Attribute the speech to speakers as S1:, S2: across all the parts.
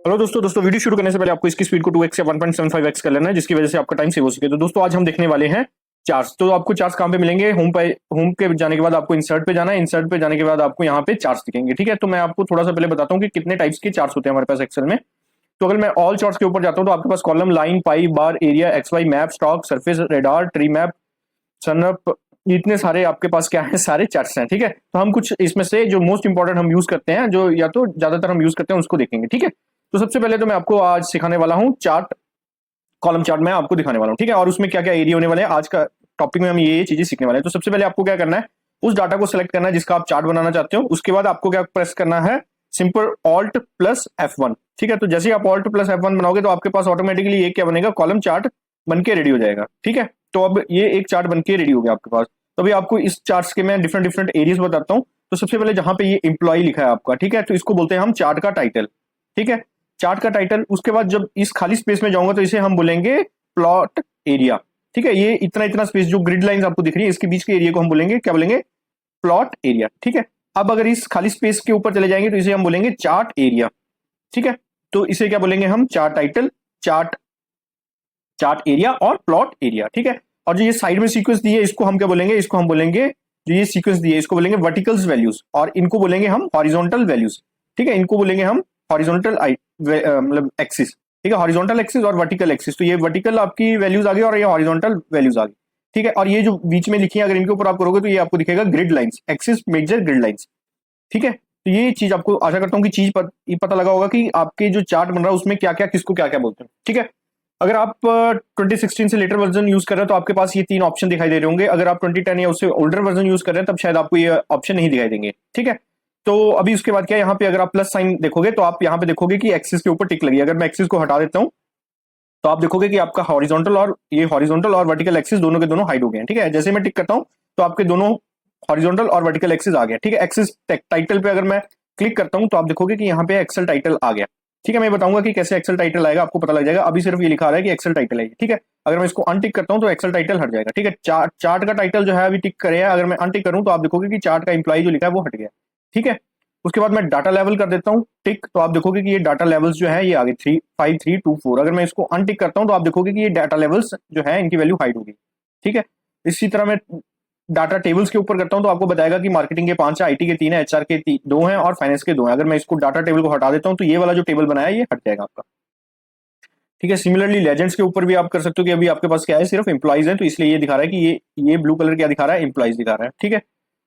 S1: Hello दोस्तों video शुरू करने से पहले आपको इसकी स्पीड को 2x या 1.75x कर लेना है, जिसकी वजह से आपका टाइम सेव हो सके। तो दोस्तों आज हम देखने वाले हैं चार्ट्स। तो आपको चार्ट्स कहाँ पे मिलेंगे? होम पे जाने के बाद आपको इंसर्ट पे जाना है। इंसर्ट पे जाने के बाद आपको यहाँ पे चार्ट्स दिखेंगे। ठीक है, तो मैं आपको थोड़ा सा पहले बताता हूँ कि कितने टाइप्स के चार्ट्स होते हैं हमारे पास एक्सेल में। तो अगर मैं ऑल चार्ट्स के ऊपर जाता हूँ तो आपके पास column, line, pie, bar, area, X Y, map, stock, surface, radar, tree map, सनअप, इतने सारे आपके पास क्या है, सारे चार्ट्स हैं। ठीक है, तो हम कुछ इसमें से जो मोस्ट इंपॉर्टेंट हम यूज करते हैं, जो या तो ज्यादातर हम यूज करते हैं, उसको देखेंगे। ठीक है, तो सबसे पहले तो मैं आपको आज सिखाने वाला हूँ चार्ट, कॉलम चार्ट मैं आपको दिखाने वाला हूँ। ठीक है, और उसमें क्या क्या एरिया होने वाले हैं आज का टॉपिक में, हम ये चीजें सीखने वाले हैं। तो सबसे पहले आपको क्या करना है, उस डाटा को सिलेक्ट करना है जिसका आप चार्ट बनाना चाहते हो। उसके बाद आपको क्या प्रेस करना है, सिंपल ऑल्ट प्लस F1। ठीक है, तो जैसे ही आप ऑल्ट प्लस F1 बनाओगे तो आपके पास ऑटोमेटिकली ये क्या बनेगा, कॉलम चार्ट बन के रेडी हो जाएगा। ठीक है, तो अब ये एक चार्ट बन के रेडी हो गया आपके पास। तो अभी आपको इस चार्ट्स के मैं डिफरेंट डिफरेंट एरियाज बताता हूँ। तो सबसे पहले जहां पे ये एम्प्लॉय लिखा है आपका, ठीक है, तो इसको बोलते हैं हम चार्ट का टाइटल। ठीक है, चार्ट का टाइटल। उसके बाद जब इस खाली स्पेस में जाऊंगा तो इसे हम बोलेंगे प्लॉट एरिया। ठीक है, ये इतना इतना स्पेस जो ग्रिड लाइंस आपको दिख रही है, इसके बीच के एरिया को हम बोलेंगे, क्या बोलेंगे, प्लॉट एरिया। ठीक है, अब अगर इस खाली स्पेस के ऊपर चले जाएंगे तो इसे हम बोलेंगे चार्ट एरिया। ठीक है, तो इसे क्या बोलेंगे हम, chart title, chart chart area और प्लॉट एरिया। ठीक है, और जो ये साइड में सीक्वेंस दी है इसको हम क्या बोलेंगे, इसको हम बोलेंगे, जो ये सीक्वेंस दी है इसको बोलेंगे वर्टिकल्स वैल्यूज, और इनको बोलेंगे हम हॉरिजॉन्टल वैल्यूज। ठीक है, इनको बोलेंगे हम हॉरिजॉन्टल मतलब एक्सिस। ठीक है, हॉरिजॉन्टल एक्सिस और वर्टिकल एक्सिस। तो ये वर्टिकल आपकी वैल्यूज आ गई और ये हॉरिजॉन्टल वैल्यूज आ गई। ठीक है, और ये जो बीच में लिखी है अगर इनके ऊपर आप करोगे तो ये आपको दिखेगा grid lines, axis major grid lines. ठीक है, तो ये चीज आपको आशा करता हूँ कि ये पता लगा होगा कि आपके जो चार्ट बन रहा है उसमें क्या क्या, किसको क्या क्या बोलते हैं। ठीक है, अगर आप 2016 से लेटर वर्जन यूज कर रहे हैं तो आपके पास ये तीन ऑप्शन दिखाई दे रहे होंगे। अगर आप 2010 या उससे ओल्डर वर्जन यूज कर रहे हैं तब शायद आपको ये ऑप्शन नहीं दिखाई देंगे। ठीक है, तो अभी उसके बाद क्या है, यहाँ पे अगर आप प्लस साइन देखोगे तो आप यहाँ पे देखोगे कि एक्सिस के ऊपर टिक लगी है। अगर मैं एक्सिस को हटा देता हूँ तो आप देखोगे कि आपका हॉरिजॉन्टल और वर्टिकल एक्सिस दोनों के दोनों हाइड हो गए हैं। ठीक है, जैसे मैं टिक करता हूँ तो आपके दोनों हॉरिजॉन्टल और वर्टिकल एक्सिस आ गया। ठीक है, एक्सिस टाइटल पे अगर मैं क्लिक करता हूँ तो आप देखोगे कि यहाँ पे एक्सेल टाइटल आ गया। ठीक है, मैं बताऊंगा कि कैसे एक्सेल टाइटल आएगा, आपको पता लग जाएगा। अभी सिर्फ ये लिखा रहा है कि एक्सेल टाइटल है। ठीक है, अगर मैं इसको अनटिक करता हूँ तो एक्सेल टाइटल हट जाएगा। ठीक है, चार्ट का टाइटल जो है अभी टिक करे है, अगर मैं अनटिक करूँ तो आप देखोगे कि चार्ट का इंप्लॉय जो लिखा है वो हट गया। ठीक है, उसके बाद मैं डाटा लेवल कर देता हूँ टिक, तो आप देखोगे कि ये डाटा लेवल्स जो है ये आगे 35324। अगर मैं इसको अनटिक करता हूँ तो आप देखोगे कि ये डाटा लेवल्स जो है इनकी वैल्यू हाइड होगी। ठीक है, इसी तरह मैं डाटा टेबल्स के ऊपर करता हूं तो आपको बताएगा कि मार्केटिंग के 5 है, आईटी के 3 है, एचआर के 2 हैं और फाइनेंस के 2 हैं। अगर मैं इसको डाटा टेबल को हटा देता हूं तो ये वाला जो टेबल बनाया ये हट जाएगा आपका। ठीक है, सिमिलरली लेजेंड्स के ऊपर भी आप कर सकते हो कि अभी आपके पास क्या है, सिर्फ एम्प्लॉइज है तो इसलिए ये दिखा रहा है कि ये ब्लू कलर क्या दिखा रहा है, एम्प्लॉइज दिखा रहा है। ठीक है,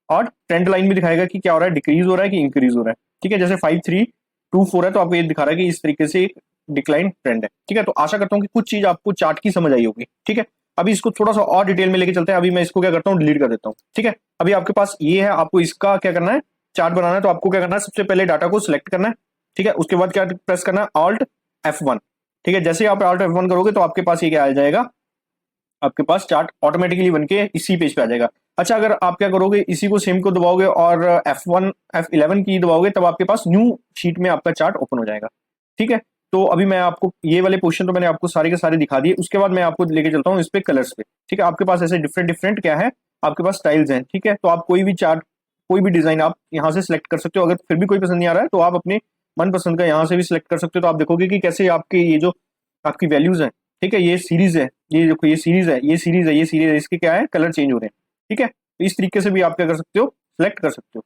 S1: और ट्रेंड लाइन भी दिखाएगा कि क्या हो रहा है, डिक्रीज हो रहा है कि इंक्रीज हो रहा है। ठीक है, जैसे 5324 है तो आपको ये दिखा रहा है कि इस तरीके से एक डिक्लाइन ट्रेंड है। ठीक है, तो आशा करता हूँ कि कुछ चीज आपको चार्ट की समझ आई होगी। ठीक है, अभी इसको थोड़ा सा और डिटेल में लेके चलते हैं। अभी मैं इसको क्या करता हूँ, डिलीट कर देता हूँ। ठीक है, अभी आपके पास ये है, आपको इसका क्या करना है, चार्ट बनाना है। तो आपको क्या करना है, सबसे पहले डाटा को सिलेक्ट करना है। ठीक है, उसके बाद क्या प्रेस करना है, ऑल्ट F1। ठीक है, जैसे ही आप ऑल्ट F1 करोगे तो आपके पास ये क्या आ जाएगा, आपके पास चार्ट ऑटोमेटिकली बन के इसी पेज पे आ जाएगा। अच्छा, अगर आप क्या करोगे, इसी को सेम को दबाओगे और F11 की दबाओगे तब आपके पास न्यू शीट में आपका चार्ट ओपन हो जाएगा। ठीक है, तो अभी मैं आपको ये वाले पोर्शन तो मैंने आपको सारे के सारे दिखा दिए। उसके बाद मैं आपको लेके चलता हूँ इस पे कलर्स पे। ठीक है, आपके पास ऐसे डिफरेंट डिफरेंट क्या है, आपके पास स्टाइल्स हैं। ठीक है, तो आप कोई भी चार्ट, कोई भी डिजाइन आप यहाँ से सिलेक्ट कर सकते हो। अगर फिर भी कोई पसंद नहीं आ रहा है तो आप अपने मन पसंद का यहाँ से भी सिलेक्ट कर सकते हो। तो आप देखोगे कि कैसे आपके ये जो आपकी वैल्यूज हैं, ठीक है, ये सीरीज है, ये देखो ये सीरीज है, ये सीरीज है, ये सीरीज है, इसके क्या है, कलर चेंज हो रहे हैं। ठीक है, तो इस तरीके से भी आप क्या कर सकते हो, सिलेक्ट कर सकते हो।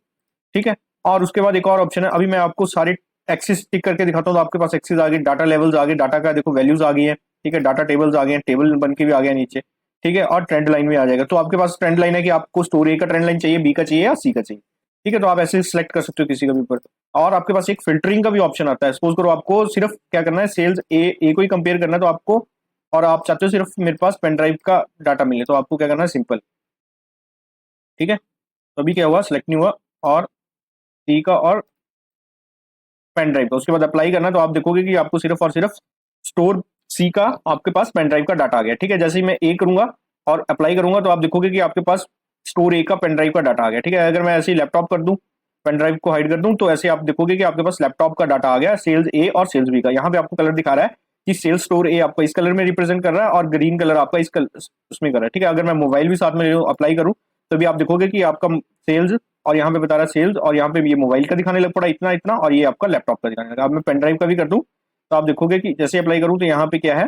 S1: ठीक है, और उसके बाद एक और ऑप्शन है, अभी मैं आपको सारे एक्सिस टिक करके दिखाता हूँ। तो आपके पास एक्सिस आ गए, डाटा लेवल्स आ गए, डाटा का देखो वैल्यूज आ गई है। ठीक है, डाटा टेबल्स आ गए हैं, टेबल बन के भी आ गया नीचे। ठीक है, और ट्रेंड लाइन में आ जाएगा। तो आपके पास ट्रेंड लाइन है कि आपको स्टोर ए का ट्रेंड लाइन चाहिए, बी का चाहिए या सी का चाहिए। ठीक है, तो आप ऐसे सिलेक्ट कर सकते हो किसी का भी ऊपर। और आपके पास एक फिल्टरिंग का भी ऑप्शन आता है। सपोज करो आपको सिर्फ क्या करना है, सेल्स ए को ही कंपेयर करना है तो आपको, और आप चाहते हो सिर्फ मेरे पास पेन ड्राइव का डाटा मिले तो आपको क्या करना है, सिंपल। ठीक है, तो अभी क्या हुआ, सिलेक्ट नहीं हुआ, और सी का और पेन ड्राइव का, उसके बाद अप्लाई करना है तो आप देखोगे कि आपको सिर्फ और सिर्फ स्टोर सी का आपके पास पेन ड्राइव का डाटा आ गया। ठीक है, जैसे ही मैं ए करूंगा और अप्लाई करूंगा तो आप देखोगे कि आपके पास स्टोर ए का पेन ड्राइव का डाटा आ गया। ठीक है, अगर मैं ऐसे ही लैपटॉप कर दूं, पेन ड्राइव को हाइड कर दूं, तो ऐसे आप देखोगे कि आपके पास लैपटॉप का डाटा आ गया, सेल्स ए और सेल्स बी का। यहाँ पे आपको कलर दिखा रहा है कि सेल्स स्टोर ए आपका इस कलर में रिप्रेजेंट कर रहा है और ग्रीन कलर आपका इस कलर उसमें कर रहा है। ठीक है, अगर मैं मोबाइल भी साथ में अप्लाई करूँ तो भी आप देखोगे कि आपका सेल्स, और यहाँ पे बता रहा है सेल्स, और यहाँ पे ये मोबाइल का दिखाने लग पड़ा इतना इतना, और ये आपका लैपटॉप का दिखाने लगा। अब मैं पेन ड्राइव का भी कर दूं तो आप देखोगे कि जैसे अप्लाई करूँ तो यहाँ पे क्या है,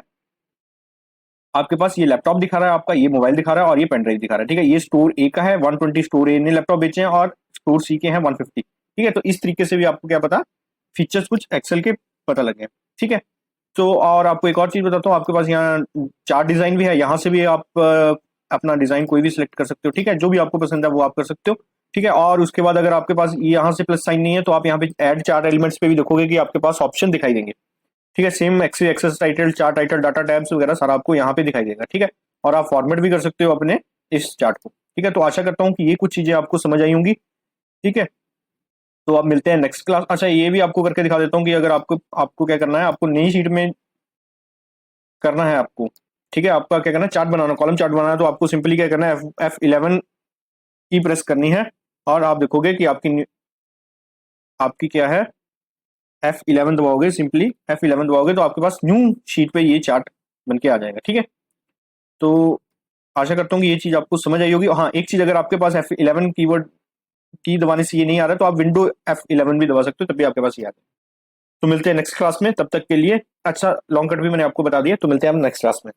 S1: आपके पास ये लैपटॉप दिखा रहा है, आपका ये मोबाइल दिखा रहा है और ये पेन ड्राइव दिखा रहा है, ठीक है। ये स्टोर ए का है, 120 स्टोर ए ने लैपटॉप बेचे हैं और स्टोर सी के हैं 150, ठीक है। तो इस तरीके से भी आपको क्या पता, फीचर्स कुछ एक्सेल के पता लगे, ठीक है। तो और आपको एक और चीज बताता हूँ, आपके पास यहाँ चार्ट डिजाइन भी है, यहाँ से भी आप अपना डिजाइन कोई भी सिलेक्ट कर सकते हो, ठीक है। जो भी आपको पसंद है वो आप कर सकते हो, ठीक है। और उसके बाद अगर आपके पास यहाँ से प्लस साइन नहीं है तो आप यहाँ पे ऐड चार्ट एलिमेंट्स पे भी देखोगे कि आपके पास ऑप्शन दिखाई देंगे, ठीक है। Same axes title, chart title, data tabs वगैरह सारा आपको यहाँ पे दिखाई देगा, ठीक है। और आप फॉर्मेट भी कर सकते हो अपने इस चार्ट को, ठीक है। तो आशा करता हूँ कि ये कुछ चीजें आपको समझ आई होंगी, ठीक है। तो आप मिलते हैं नेक्स्ट क्लास। अच्छा, ये भी आपको करके दिखा देता हूँ कि अगर आपको आपको क्या करना है, आपको नई शीट में करना है आपको, ठीक है। आपका क्या करना है, चार्ट बनाना, कॉलम चार्ट बनाना है, तो आपको सिंपली क्या करना है, F11 की प्रेस करनी है और आप देखोगे कि आपकी क्या है, F11 दबाओगे, सिंपली F11 दबाओगे तो आपके पास न्यू शीट पे ये चार्ट बन के आ जाएगा, ठीक है। तो आशा करता हूँ कि ये चीज आपको समझ आई होगी। हाँ, एक चीज, अगर आपके पास F11 कीवर्ड की दबाने से ये नहीं आ रहा तो आप विंडो F11 भी दबा सकते हो, तब भी आपके पास ये आ जाए। तो मिलते हैं नेक्स्ट क्लास में, तब तक के लिए। अच्छा, लॉन्ग कट भी मैंने आपको बता दिया, तो मिलते हैं हम नेक्स्ट क्लास में।